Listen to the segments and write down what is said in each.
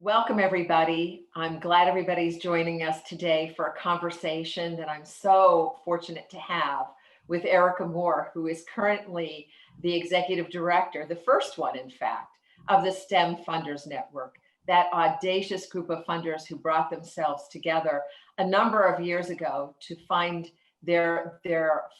Welcome, everybody. I'm glad everybody's joining us today for a conversation that I'm so fortunate to have with Errika Moore, who is currently the executive director, the first one, in fact, of the STEM Funders Network, that audacious group of funders who brought themselves together a number of years ago to find their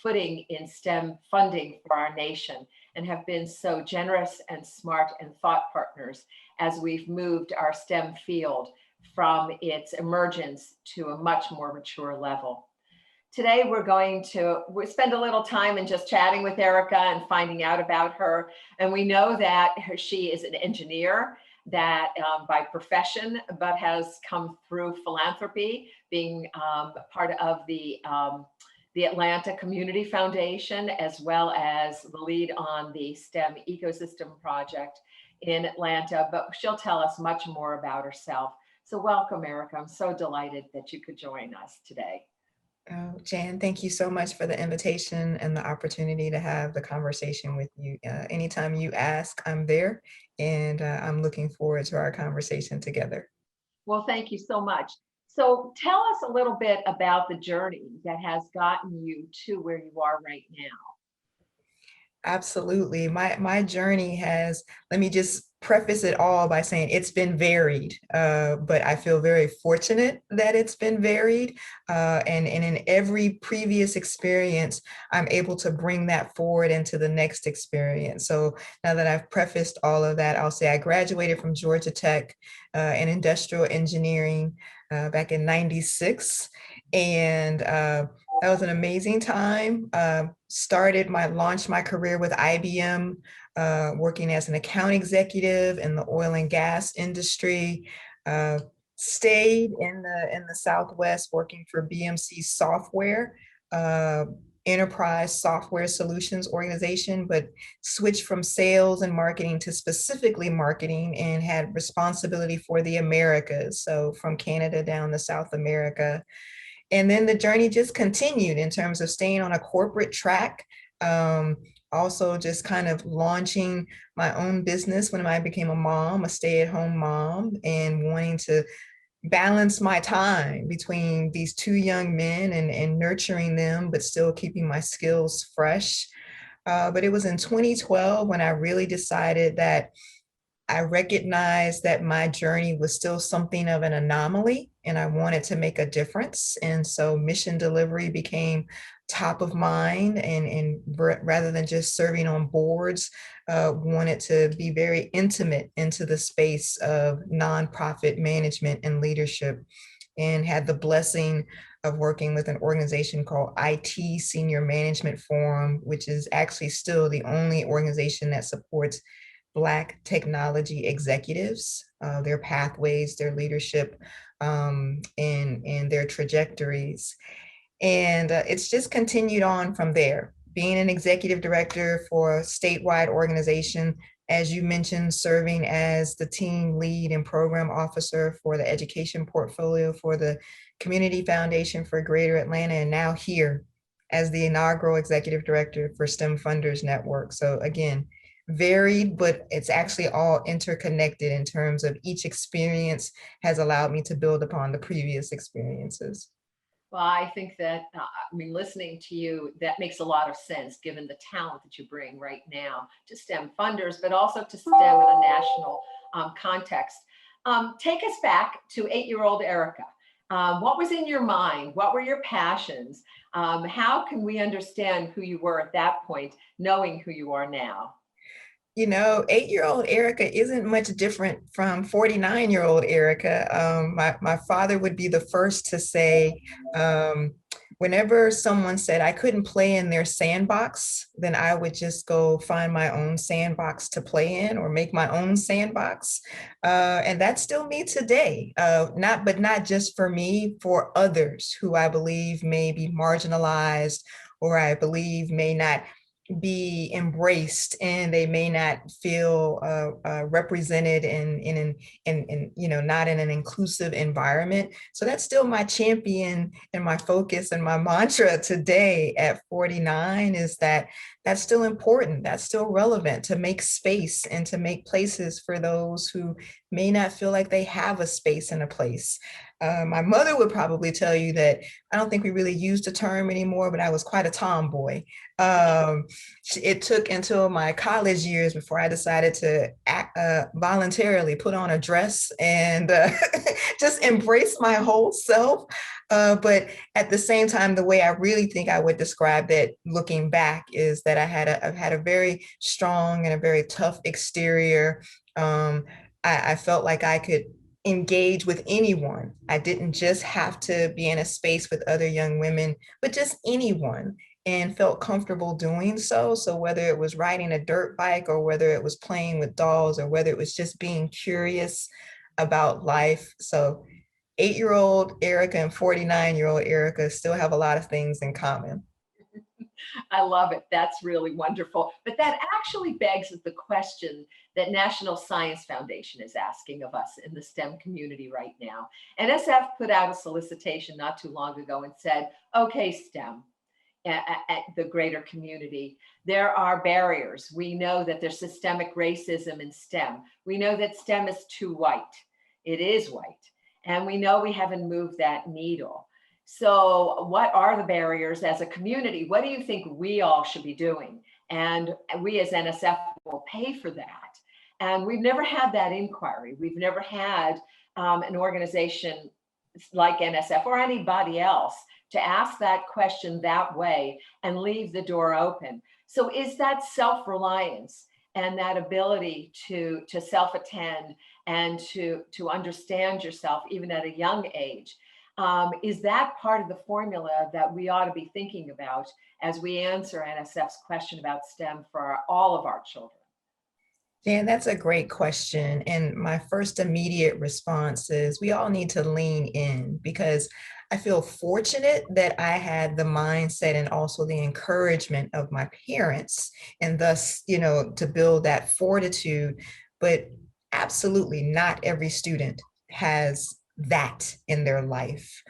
footing in STEM funding for our nation, and have been so generous and smart and thought partners as we've moved our STEM field from its emergence to a much more mature level. Today, we're going to spend a little time in just chatting with Errika and finding out about her. And we know that she is an engineer that by profession, but has come through philanthropy, being part of the Atlanta Community Foundation, as well as the lead on the STEM ecosystem project in Atlanta, but she'll tell us much more about herself. So welcome, Errika. I'm so delighted that you could join us today. Oh, Jan, thank you so much for the invitation and the opportunity to have the conversation with you. Anytime you ask, I'm there, and I'm looking forward to our conversation together. Well, thank you so much. So tell us a little bit about the journey that has gotten you to where you are right now. Absolutely. My journey has, let me just preface it all by saying it's been varied, but I feel very fortunate that it's been varied. And in every previous experience, I'm able to bring that forward into the next experience. So now that I've prefaced all of that, I'll say I graduated from Georgia Tech in industrial engineering back in '96. And that was an amazing time. Launched my career with IBM, working as an account executive in the oil and gas industry. Stayed in the Southwest working for BMC Software, enterprise software solutions organization, but switched from sales and marketing to specifically marketing and had responsibility for the Americas. So from Canada down to South America. And then the journey just continued in terms of staying on a corporate track. Also just kind of launching my own business when I became a mom, a stay-at-home mom, and wanting to balance my time between these two young men and nurturing them, but still keeping my skills fresh. But it was in 2012 when I really decided that I recognized that my journey was still something of an anomaly and I wanted to make a difference. And so mission delivery became top of mind, and rather than just serving on boards, wanted to be very intimate into the space of nonprofit management and leadership, and had the blessing of working with an organization called IT Senior Management Forum, which is actually still the only organization that supports Black technology executives, their pathways, their leadership, and their trajectories. And it's just continued on from there. Being an executive director for a statewide organization, as you mentioned, serving as the team lead and program officer for the education portfolio for the Community Foundation for Greater Atlanta, and now here as the inaugural executive director for STEM Funders Network. So again, varied, but it's actually all interconnected in terms of each experience has allowed me to build upon the previous experiences. Well, I think that, listening to you, that makes a lot of sense given the talent that you bring right now to STEM funders, but also to STEM in a national context. Take us back to 8-year-old Errika. What was in your mind? What were your passions? How can we understand who you were at that point, knowing who you are now? 8-year-old Errika isn't much different from 49-year-old Errika. My father would be the first to say, whenever someone said I couldn't play in their sandbox, then I would just go find my own sandbox to play in or make my own sandbox. And that's still me today, not just for me, for others who I believe may be marginalized or I believe may not be embraced, and they may not feel represented in not in an inclusive environment. So that's still my champion and my focus and my mantra today at 49, is that that's still important, that's still relevant, to make space and to make places for those who may not feel like they have a space and a place. My mother would probably tell you that I don't think we really use the term anymore, but I was quite a tomboy. Um, it took until my college years before I decided to voluntarily put on a dress and just embrace my whole self. But at the same time, the way I really think I would describe that looking back is that I've had a very strong and a very tough exterior. I felt like I could engage with anyone. I didn't just have to be in a space with other young women, but just anyone, and felt comfortable doing so. So whether it was riding a dirt bike, or whether it was playing with dolls, or whether it was just being curious about life. So 8-year-old Erika and 49-year-old Erika still have a lot of things in common. I love it. That's really wonderful. But that actually begs the question that National Science Foundation is asking of us in the STEM community right now. NSF put out a solicitation not too long ago and said, okay, STEM, at the greater community, there are barriers. We know that there's systemic racism in STEM. We know that STEM is too white. It is white. And we know we haven't moved that needle. So what are the barriers as a community? What do you think we all should be doing? And we as NSF will pay for that. And we've never had that inquiry. We've never had an organization like NSF or anybody else to ask that question that way and leave the door open. So is that self-reliance and that ability to self-attend and to understand yourself even at a young age, is that part of the formula that we ought to be thinking about as we answer NSF's question about STEM for all of our children? Dan, that's a great question. And my first immediate response is we all need to lean in, because I feel fortunate that I had the mindset and also the encouragement of my parents, and thus, to build that fortitude. But absolutely not every student has that in their life.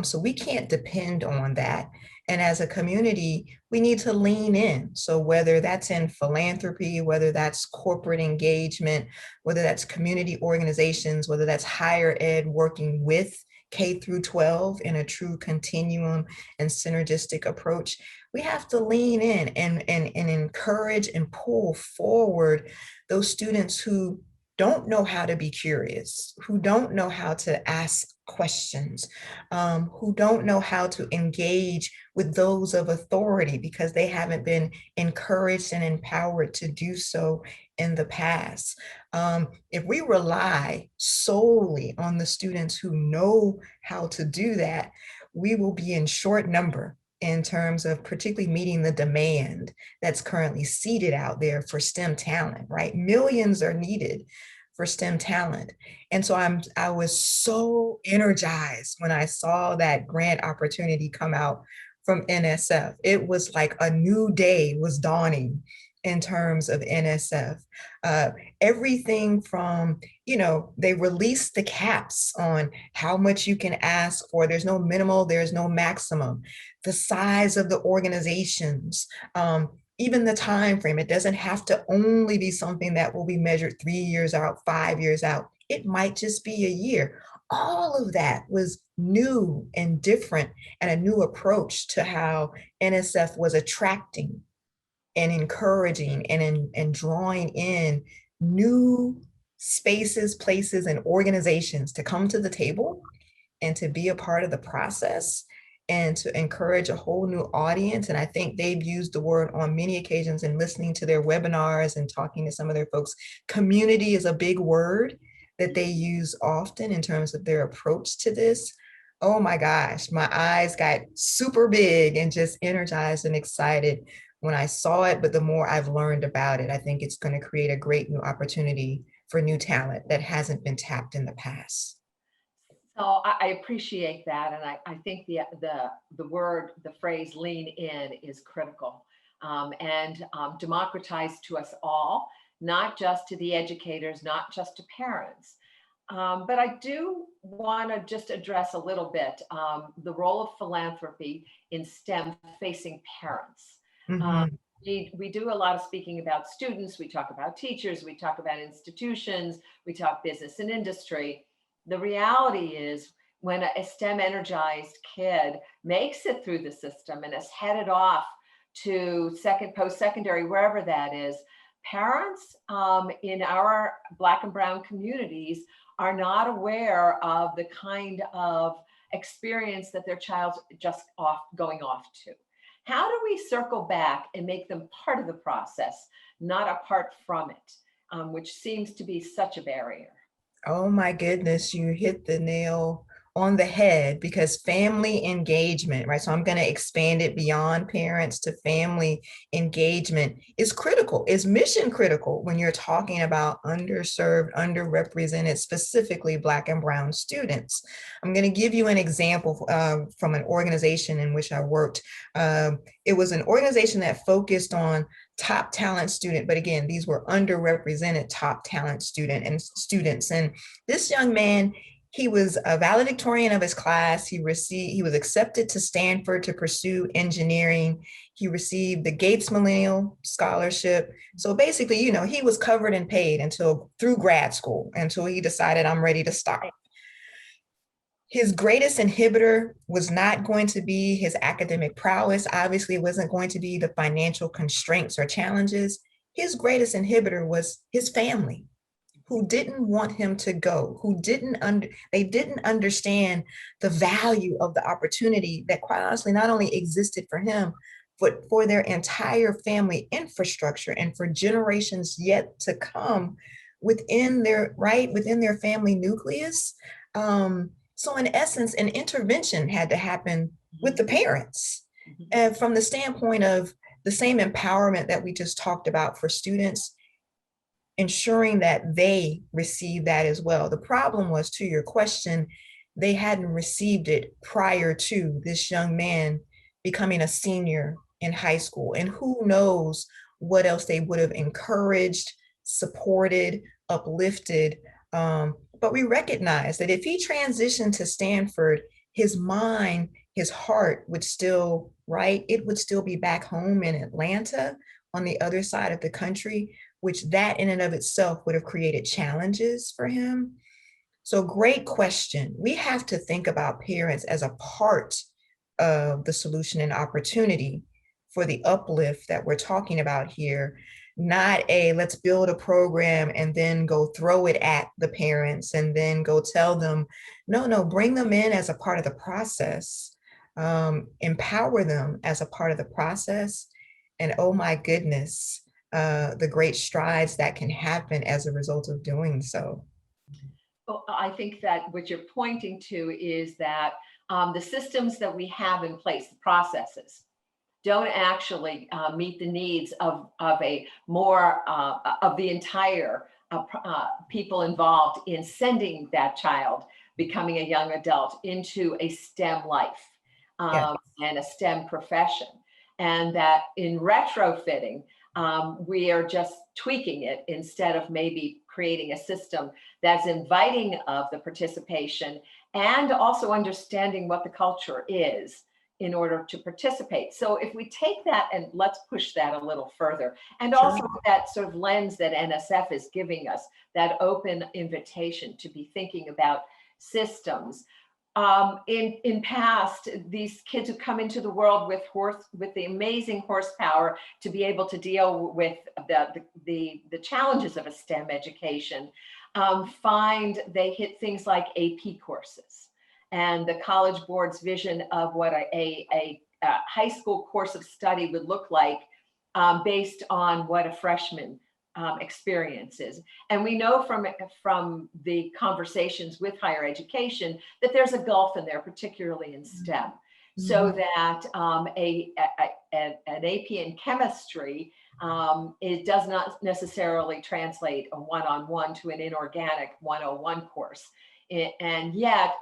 So we can't depend on that. And as a community, we need to lean in. So whether that's in philanthropy, whether that's corporate engagement, whether that's community organizations, whether that's higher ed working with K through 12 in a true continuum and synergistic approach, we have to lean in and encourage and pull forward those students who don't know how to be curious, who don't know how to ask questions, who don't know how to engage with those of authority because they haven't been encouraged and empowered to do so in the past. If we rely solely on the students who know how to do that, we will be in short number in terms of particularly meeting the demand that's currently seated out there for STEM talent, right? Millions are needed for STEM talent. And so I was so energized when I saw that grant opportunity come out from NSF. It was like a new day was dawning in terms of NSF. Everything from, they released the caps on how much you can ask for. There's no minimal, there's no maximum. The size of the organizations, even the time frame. It doesn't have to only be something that will be measured 3 years out, 5 years out. It might just be a year. All of that was new and different, and a new approach to how NSF was attracting and encouraging and drawing in new spaces, places, and organizations to come to the table and to be a part of the process and to encourage a whole new audience. And I think they've used the word on many occasions in listening to their webinars and talking to some of their folks. Community is a big word that they use often in terms of their approach to this. Oh my gosh, my eyes got super big and just energized and excited when I saw it. But the more I've learned about it, I think it's going to create a great new opportunity for new talent that hasn't been tapped in the past. So I appreciate that. And I think the word, the phrase lean in is critical. and democratized to us all, not just to the educators, not just to parents. But I do want to just address a little bit the role of philanthropy in STEM facing parents. Um, Mhm. we do a lot of speaking about students, we talk about teachers, we talk about institutions, we talk business and industry. The reality is when a STEM energized kid makes it through the system and is headed off to post-secondary, wherever that is, parents in our Black and Brown communities are not aware of the kind of experience that their child's just going off to. How do we circle back and make them part of the process, not apart from it, which seems to be such a barrier? Oh my goodness, you hit the nail on the head, because family engagement, right? So I'm going to expand it beyond parents to family engagement is critical, is mission critical when you're talking about underserved, underrepresented, specifically Black and Brown students. I'm going to give you an example from an organization in which I worked. It was an organization that focused on top talent student, but again, these were underrepresented top talent students. And this young man, he was a valedictorian of his class. He was accepted to Stanford to pursue engineering. He received the Gates Millennial Scholarship. So basically, he was covered and paid until through grad school, until he decided, I'm ready to stop. His greatest inhibitor was not going to be his academic prowess. Obviously, it wasn't going to be the financial constraints or challenges. His greatest inhibitor was his family, who didn't want him to go, they didn't understand the value of the opportunity that, quite honestly, not only existed for him, but for their entire family infrastructure and for generations yet to come within their family nucleus. So in essence, an intervention had to happen with the parents. And from the standpoint of the same empowerment that we just talked about for students, ensuring that they receive that as well. The problem was, to your question, they hadn't received it prior to this young man becoming a senior in high school. And who knows what else they would have encouraged, supported, uplifted. But we recognize that if he transitioned to Stanford, his mind, his heart would still, it would still be back home in Atlanta on the other side of the country, which that in and of itself would have created challenges for him. So great question. We have to think about parents as a part of the solution and opportunity for the uplift that we're talking about here, not let's build a program and then go throw it at the parents and then go tell them, no, bring them in as a part of the process, empower them as a part of the process. And oh my goodness, the great strides that can happen as a result of doing so. Well, I think that what you're pointing to is that the systems that we have in place, the processes, don't actually meet the needs of a more of the entire people involved in sending that child becoming a young adult into a STEM life and a STEM profession. And that in retrofitting, we are just tweaking it instead of maybe creating a system that's inviting of the participation and also understanding what the culture is in order to participate. So if we take that and let's push that a little further, and also that sort of lens that NSF is giving us, that open invitation to be thinking about systems. In past, these kids who come into the world with the amazing horsepower to be able to deal with the challenges of a STEM education, find they hit things like AP courses and the College Board's vision of what a high school course of study would look like based on what a freshman experiences. And we know from the conversations with higher education that there's a gulf in there, particularly in STEM. So that an AP in chemistry, it does not necessarily translate a one-on-one to an inorganic 101 course. And yet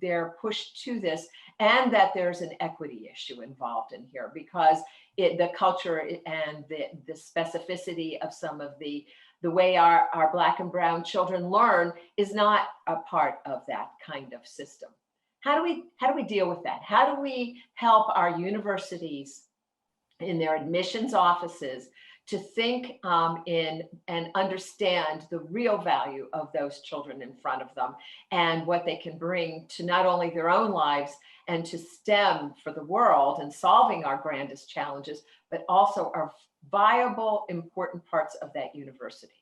they're pushed to this, and that there's an equity issue involved in here, because the culture and the specificity of some of the way our Black and brown children learn is not a part of that kind of system. How do we deal with that? How do we help our universities in their admissions offices to think in and understand the real value of those children in front of them and what they can bring to not only their own lives and to STEM for the world and solving our grandest challenges, but also are viable, important parts of that university?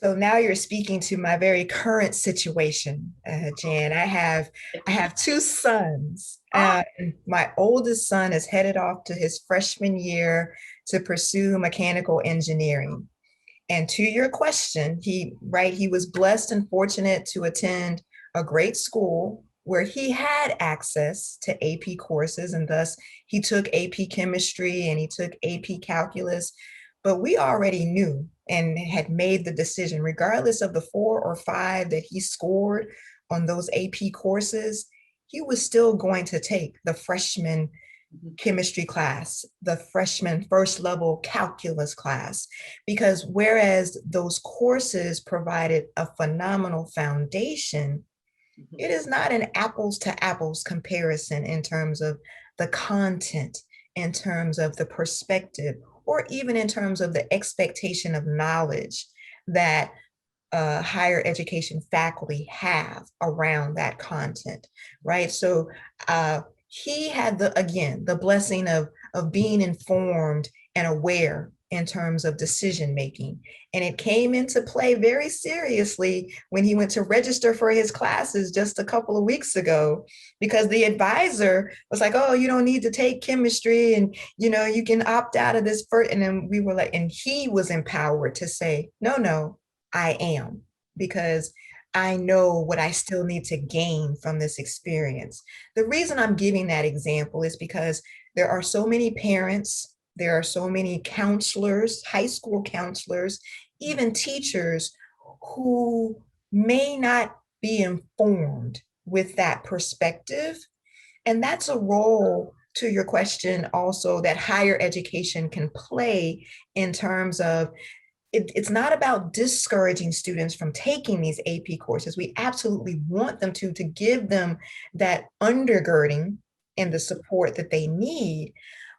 So now you're speaking to my very current situation, Jan. I have two sons. My oldest son is headed off to his freshman year to pursue mechanical engineering. And to your question, he was blessed and fortunate to attend a great school where he had access to AP courses, and thus he took AP chemistry and he took AP calculus. But we already knew and had made the decision, regardless of the 4 or 5 that he scored on those AP courses, he was still going to take the freshman chemistry class, the freshman first level calculus class, because whereas those courses provided a phenomenal foundation, it is not an apples to apples comparison in terms of the content, in terms of the perspective, or even in terms of the expectation of knowledge that higher education faculty have around that content, right? So he had the blessing of being informed and aware in terms of decision making. And it came into play very seriously when he went to register for his classes just a couple of weeks ago, because the advisor was like, oh, you don't need to take chemistry and, you can opt out of this first. And then we were like, and he was empowered to say, no, I am, because I know what I still need to gain from this experience. The reason I'm giving that example is because there are so many parents, there are so many counselors, high school counselors, even teachers who may not be informed with that perspective. And that's a role, to your question also, that higher education can play in terms of it's not about discouraging students from taking these AP courses. We absolutely want them to give them that undergirding and the support that they need.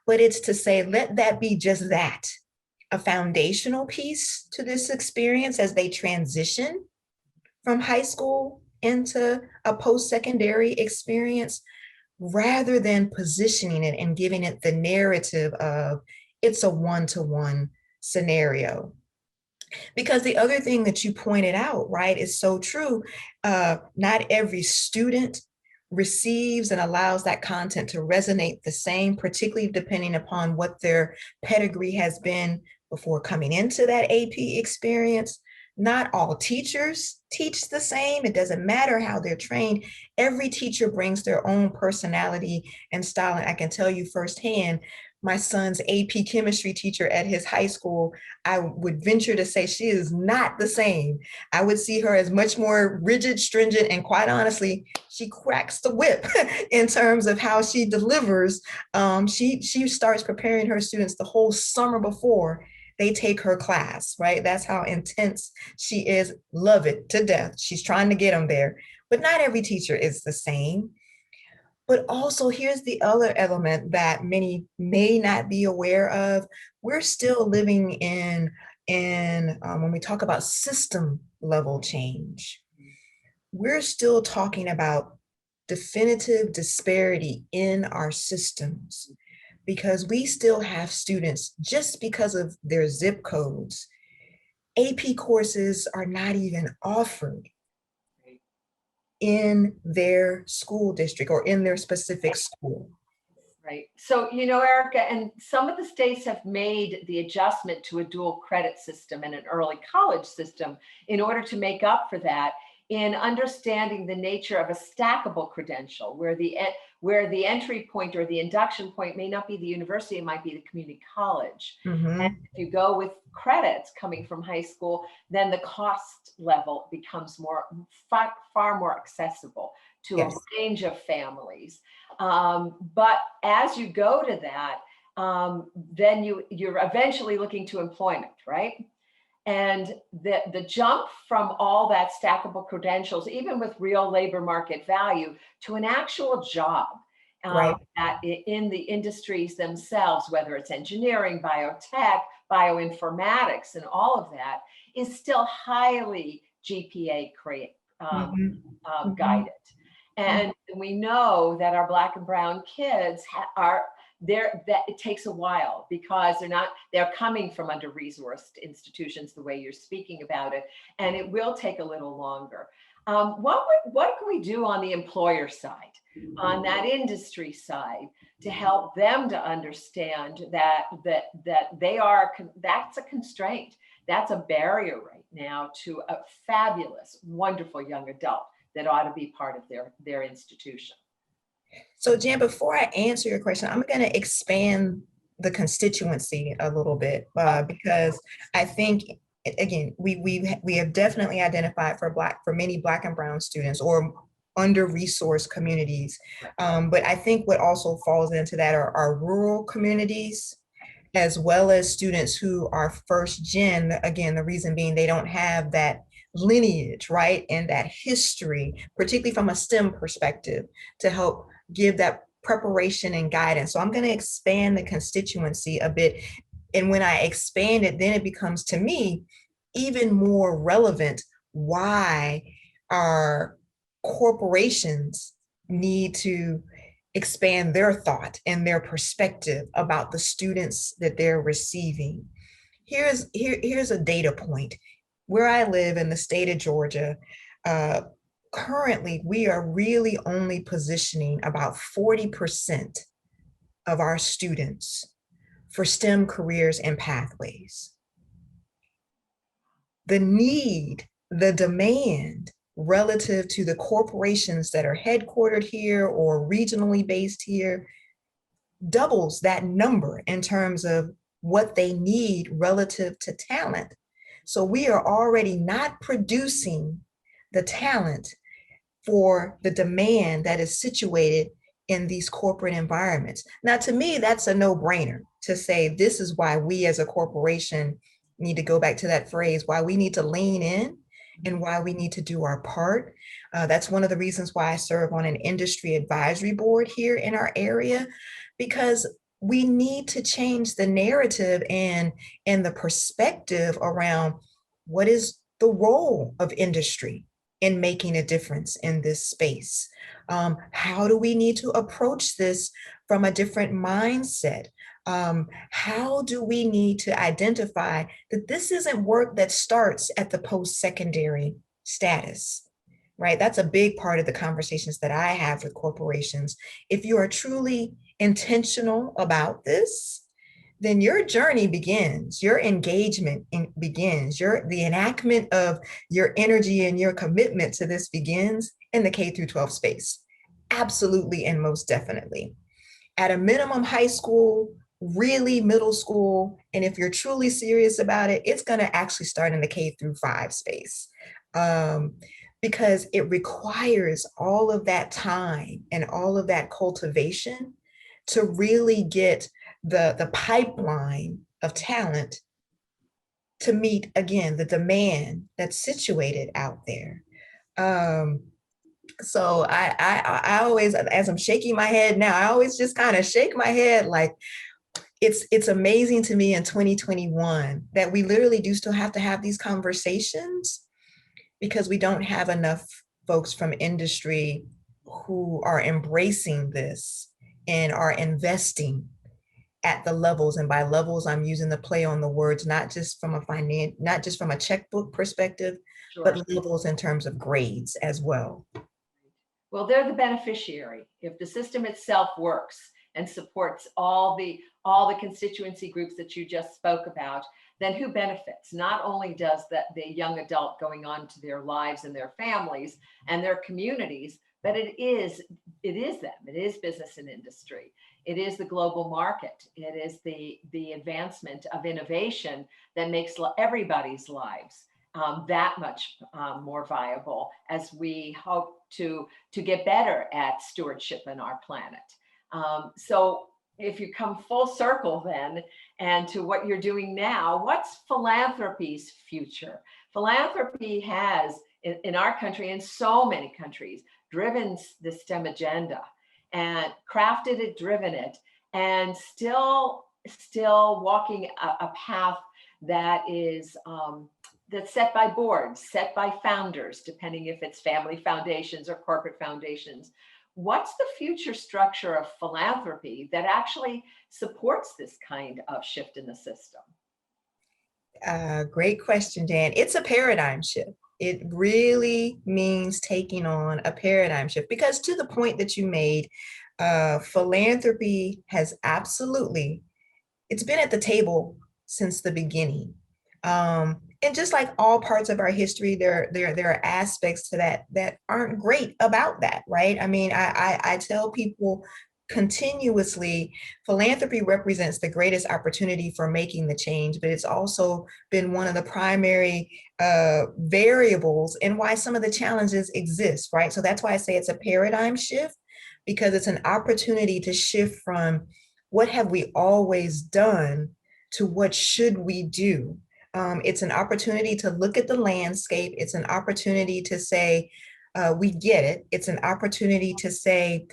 But it's to say, let that be just that, a foundational piece to this experience as they transition from high school into a post-secondary experience, rather than positioning it and giving it the narrative of it's a one-to-one scenario. Because the other thing that you pointed out, right, is so true. Not every student receives and allows that content to resonate the same, particularly depending upon what their pedigree has been before coming into that AP experience. Not all teachers teach the same. It doesn't matter how they're trained. Every teacher brings their own personality and style. And I can tell you firsthand, my son's AP chemistry teacher at his high school, I would venture to say she is not the same. I would see her as much more rigid, stringent, and quite honestly, she cracks the whip in terms of how she delivers. She starts preparing her students the whole summer before they take her class, right? That's how intense she is. Love it to death. She's trying to get them there. But not every teacher is the same. But also, here's the other element that many may not be aware of. We're still living in when we talk about system level change, we're still talking about definitive disparity in our systems, because we still have students, just because of their zip codes, AP courses are not even offered in their school district or in their specific school. Right. So, Erika, and some of the states have made the adjustment to a dual credit system and an early college system in order to make up for that, in understanding the nature of a stackable credential, where the entry point or the induction point may not be the university, it might be the community college. Mm-hmm. And if you go with credits coming from high school, then the cost level becomes far more accessible to a Yes. range of families. But as you go to that, then you're eventually looking to employment, right? And the jump from all that stackable credentials, even with real labor market value, to an actual job Right. in the industries themselves, whether it's engineering, biotech, bioinformatics, and all of that, is still highly GPA Mhm. Mhm. guided. And we know that our Black and brown kids are there, that it takes a while because they're coming from under-resourced institutions the way you're speaking about it, and it will take a little longer. What can we do on the employer side, on that industry side, to help them to understand that that's a constraint, that's a barrier right now to a fabulous, wonderful young adult that ought to be part of their institution? So Jan, before I answer your question, I'm going to expand the constituency a little bit because I think, again, we have definitely identified for many Black and brown students or under-resourced communities. But I think what also falls into that are rural communities, as well as students who are first gen. Again, the reason being they don't have that lineage, right? And that history, particularly from a STEM perspective, to help give that preparation and guidance. So I'm going to expand the constituency a bit. And when I expand it, then it becomes to me even more relevant why our corporations need to expand their thought and their perspective about the students that they're receiving. Here's a data point. Where I live in the state of Georgia, currently we are really only positioning about 40% of our students for STEM careers and pathways. The need, the demand relative to the corporations that are headquartered here or regionally based here doubles that number in terms of what they need relative to talent. So we are already not producing the talent for the demand that is situated in these corporate environments. Now, to me, that's a no-brainer to say this is why we as a corporation need to go back to that phrase, why we need to lean in and why we need to do our part. That's one of the reasons why I serve on an industry advisory board here in our area, because we need to change the narrative and the perspective around what is the role of industry in making a difference in this space. How do we need to approach this from a different mindset? How do we need to identify that this isn't work that starts at the post-secondary status, right? That's a big part of the conversations that I have with corporations. If you are truly intentional about this, then your journey begins, your engagement begins, the enactment of your energy and your commitment to this begins in the K through 12 space. Absolutely and most definitely. At a minimum, high school, really middle school, and if you're truly serious about it, it's going to actually start in the K through 5 space. Because it requires all of that time and all of that cultivation to really get the pipeline of talent to meet, again, the demand that's situated out there. So I always, as I'm shaking my head now, I always just kind of shake my head like, it's amazing to me in 2021 that we literally do still have to have these conversations because we don't have enough folks from industry who are embracing this and are investing at the levels. And by levels, I'm using the play on the words, not just from a checkbook perspective, Sure. but levels in terms of grades as well. Well, they're the beneficiary. If the system itself works and supports all the constituency groups that you just spoke about, then who benefits? Not only does the young adult going on to their lives and their families and their communities, but it is them. It is business and industry. It is the global market. It is the advancement of innovation that makes everybody's lives that much more viable as we hope to get better at stewardship in our planet. So if you come full circle then, and to what you're doing now, what's philanthropy's future? Philanthropy has, in our country, in so many countries, driven the STEM agenda and crafted it, driven it, and still walking a path that is that's set by boards, set by founders, depending if it's family foundations or corporate foundations. What's the future structure of philanthropy that actually supports this kind of shift in the system? Great question, Jan. It's a paradigm shift. It really means taking on a paradigm shift, because to the point that you made, philanthropy has absolutely, it's been at the table since the beginning. And just like all parts of our history, there are aspects to that aren't great about that, right? I mean, I tell people continuously, philanthropy represents the greatest opportunity for making the change, but it's also been one of the primary variables in why some of the challenges exist, right? So that's why I say it's a paradigm shift, because it's an opportunity to shift from what have we always done to what should we do. It's an opportunity to look at the landscape. It's an opportunity to say, we get it. It's an opportunity to say,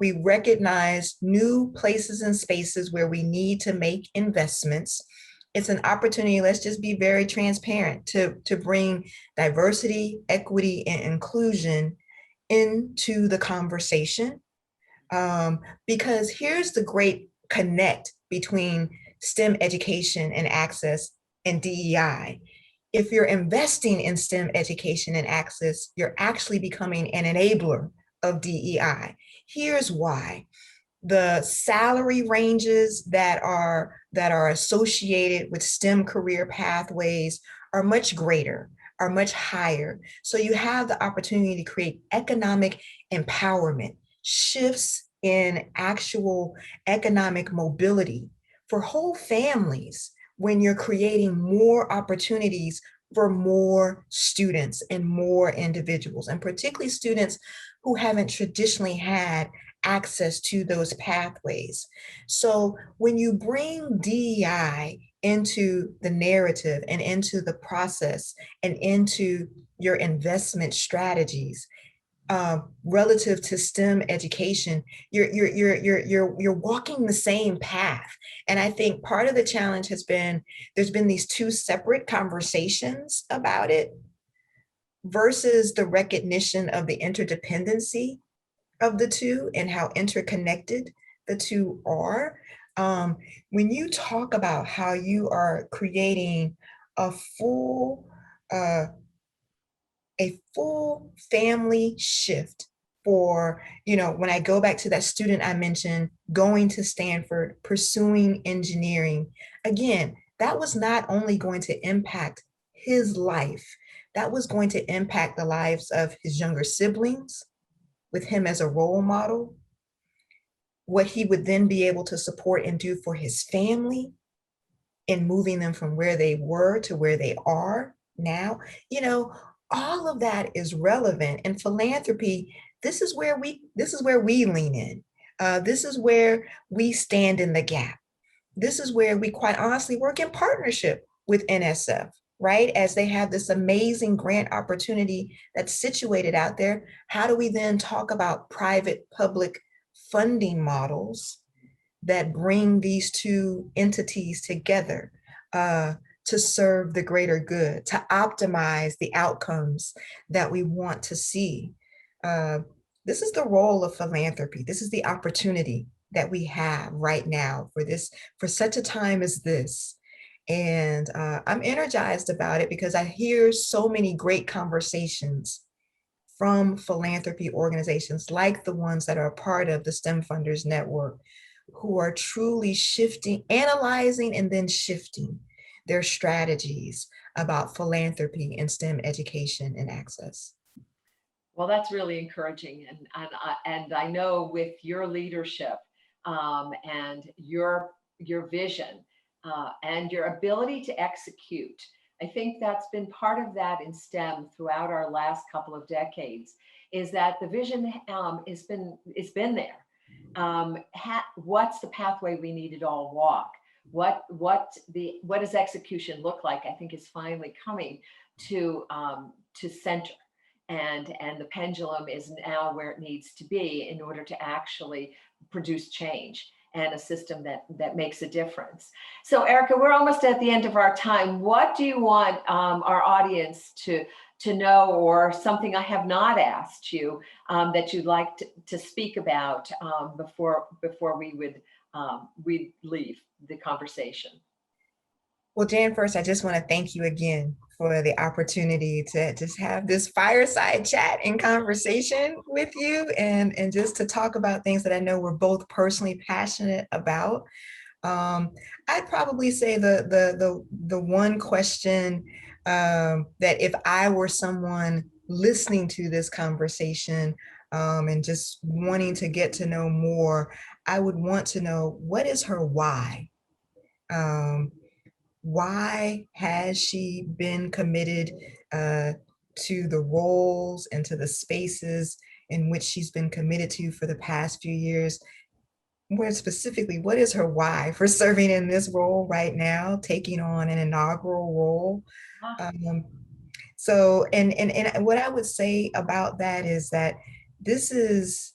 we recognize new places and spaces where we need to make investments. It's an opportunity, let's just be very transparent, to bring diversity, equity, and inclusion into the conversation. Because here's the great connect between STEM education and access and DEI. If you're investing in STEM education and access, you're actually becoming an enabler of DEI. Here's why. The salary ranges that are associated with STEM career pathways are much greater, are much higher. So you have the opportunity to create economic empowerment, shifts in actual economic mobility for whole families, when you're creating more opportunities for more students and more individuals, and particularly students who haven't traditionally had access to those pathways. So when you bring DEI into the narrative and into the process and into your investment strategies, relative to STEM education, you're walking the same path. And I think part of the challenge has been, there's been these two separate conversations about it versus the recognition of the interdependency of the two and how interconnected the two are. When you talk about how you are creating a full family shift for, when I go back to that student I mentioned, going to Stanford, pursuing engineering, again, that was not only going to impact his life, that was going to impact the lives of his younger siblings with him as a role model, what he would then be able to support and do for his family in moving them from where they were to where they are now. All of that is relevant. And philanthropy, this is where we lean in. This is where we stand in the gap. This is where we quite honestly work in partnership with NSF, right? As they have this amazing grant opportunity that's situated out there. How do we then talk about private public funding models that bring these two entities together to serve the greater good, to optimize the outcomes that we want to see? This is the role of philanthropy. This is the opportunity that we have right now for such a time as this. And I'm energized about it because I hear so many great conversations from philanthropy organizations like the ones that are a part of the STEM Funders Network, who are truly shifting, analyzing, and then shifting their strategies about philanthropy and STEM education and access. Well, that's really encouraging. And I know with your leadership and your vision and your ability to execute, I think that's been part of that in STEM throughout our last couple of decades, is that the vision it's been there. What's the pathway we need to all walk? What does execution look like? I think is finally coming to center, and the pendulum is now where it needs to be in order to actually produce change and a system that makes a difference. So Errika, we're almost at the end of our time. What do you want our audience to know, or something I have not asked you that you'd like to speak about before we leave the conversation? Well, Jan, first, I just want to thank you again for the opportunity to just have this fireside chat and conversation with you, and just to talk about things that I know we're both personally passionate about. I'd probably say the one question that if I were someone listening to this conversation and just wanting to get to know more, I would want to know, what is her why? Um, why has she been committed to the roles and to the spaces in which she's been committed to for the past few years? More specifically, what is her why for serving in this role right now, taking on an inaugural role? Um, and what I would say about that is that this is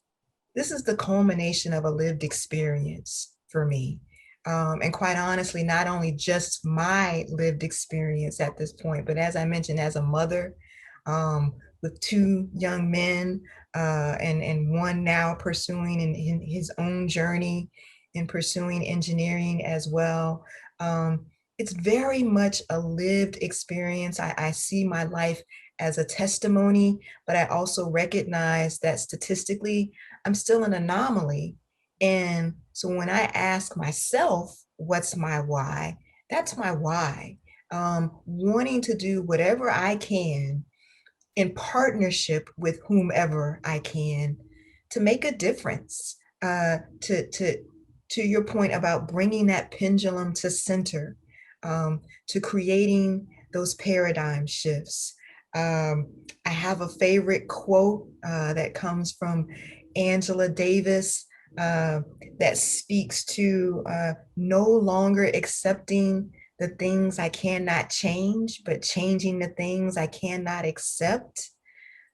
the culmination of a lived experience for me. And quite honestly, not only just my lived experience at this point, but as I mentioned, as a mother with two young men, and one now pursuing in his own journey in pursuing engineering as well. It's very much a lived experience. I see my life as a testimony, but I also recognize that statistically, I'm still an anomaly. And so when I ask myself, what's my why? That's my why. Wanting to do whatever I can in partnership with whomever I can to make a difference. To your point about bringing that pendulum to center, to creating those paradigm shifts. I have a favorite quote that comes from Angela Davis that speaks to no longer accepting the things I cannot change, but changing the things I cannot accept.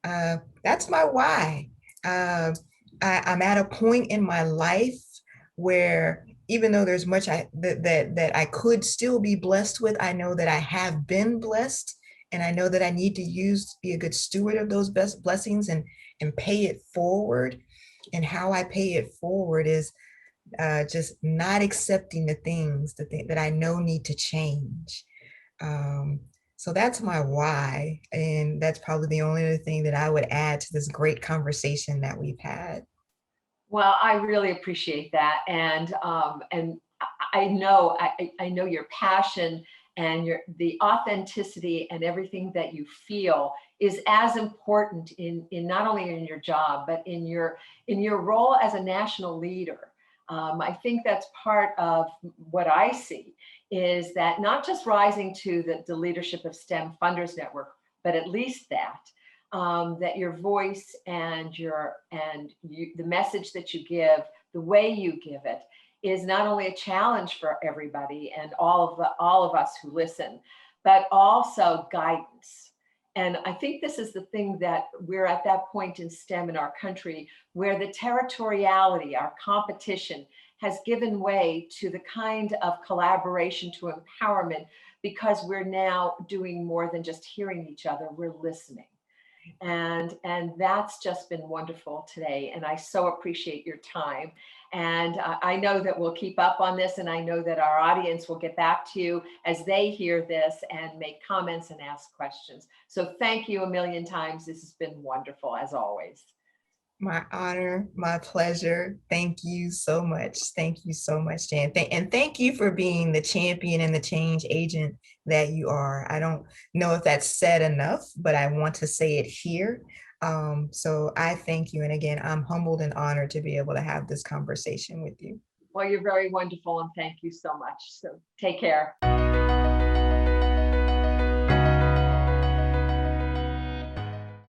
That's my why. I'm at a point in my life where, even though there's much that I could still be blessed with, I know that I have been blessed, and I know that I need to be a good steward of those best blessings and pay it forward. And how I pay it forward is just not accepting the things that I know need to change. So that's my why. And that's probably the only other thing that I would add to this great conversation that we've had. Well, I really appreciate that. And I know, I know your passion and the authenticity and everything that you feel is as important in not only in your job, but in your role as a national leader. I think that's part of what I see, is that not just rising to the leadership of STEM Funders Network, but at least that your voice and the message that you give, the way you give it, is not only a challenge for everybody and all of us who listen, but also guidance. And I think this is the thing, that we're at that point in STEM in our country where the territoriality, our competition, has given way to the kind of collaboration to empowerment, because we're now doing more than just hearing each other, we're listening. And that's just been wonderful today. And I so appreciate your time. And I know that we'll keep up on this, and I know that our audience will get back to you as they hear this and make comments and ask questions. So thank you a million times. This has been wonderful, as always. My honor, my pleasure. Thank you so much. Thank you so much, Jan. And thank you for being the champion and the change agent that you are. I don't know if that's said enough, but I want to say it here. So I thank you. And again, I'm humbled and honored to be able to have this conversation with you. Well, you're very wonderful, and thank you so much. So take care.